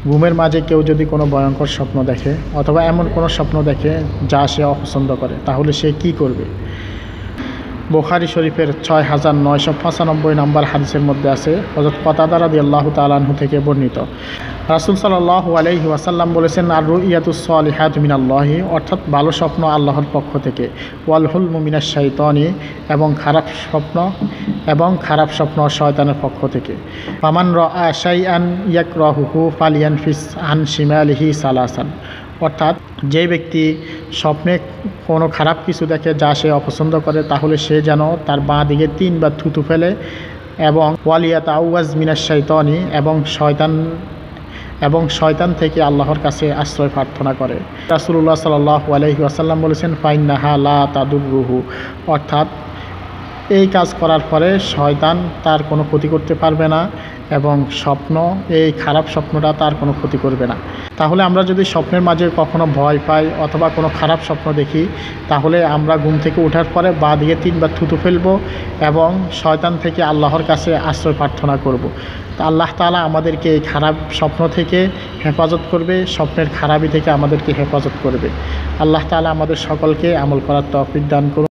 ঘুমের মাঝে কেউ যদি কোনো ভয়ঙ্কর স্বপ্ন দেখে অথবা এমন কোনো স্বপ্ন দেখে যা সে অপছন্দ করে, তাহলে সে কি করবে? বুখারী শরীফের ৬৯৯৫ নম্বর হাদিসের মধ্যে আছে, হযরত কতাদা রাদিয়াল্লাহু তাআলা আনহু থেকে বর্ণিত, রাসূল সাল্লাল্লাহু আলাইহি ওয়াসাল্লাম বলেছেন, আর রুইয়াতুস সালিহাতু মিনাল্লাহি, অর্থাৎ ভালো স্বপ্ন আল্লাহর পক্ষ থেকে, ওয়াল হুলমু মিনাশ শাইতানি, এবং খারাপ স্বপ্ন শয়তানের পক্ষ থেকে। ফামান রাআ শাইআন ইয়াকরাহুহু ফালিয়ানফিস আন শিমালিহি সালাসান, অর্থাৎ যে ব্যক্তি স্বপ্নে কোনো খারাপ কিছু দেখে যা সে অপছন্দ করে, তাহলে সে যেন তার বাঁ দিকে ৩ বার থুতু ফেলে এবং ওয়ালিয়াতাউয়াজ মিনাশ শাইতানি, এবং শয়তান থেকে আল্লাহর কাছে আশ্রয় প্রার্থনা করে। রাসূলুল্লাহ সাল্লাল্লাহু আলাইহি ওয়াসাল্লাম বলেছেন, ফাইন্নাহা লা তাদুররুহু, অর্থাৎ এই কাজ করার পরে শয়তান তার কোনো ক্ষতি করতে পারবে না এবং এই খারাপ স্বপ্নটা তার কোনো ক্ষতি করবে না। তাহলে আমরা যদি স্বপ্নের মাঝে কখনো ভয় পাই অথবা কোনো খারাপ স্বপ্ন দেখি, তাহলে আমরা ঘুম থেকে ওঠার পরে বাঁ দিকে ৩ বার থুতু ফেলব এবং শয়তান থেকে আল্লাহর কাছে আশ্রয় প্রার্থনা করব। তা আল্লাহ তাআলা আমাদেরকে এই খারাপ স্বপ্ন থেকে হেফাজত করবে, স্বপ্নের খারাপি থেকে আমাদেরকে হেফাজত করবে। আল্লাহ তাআলা আমাদের সকলকে আমল করার তৌফিক দান করুন।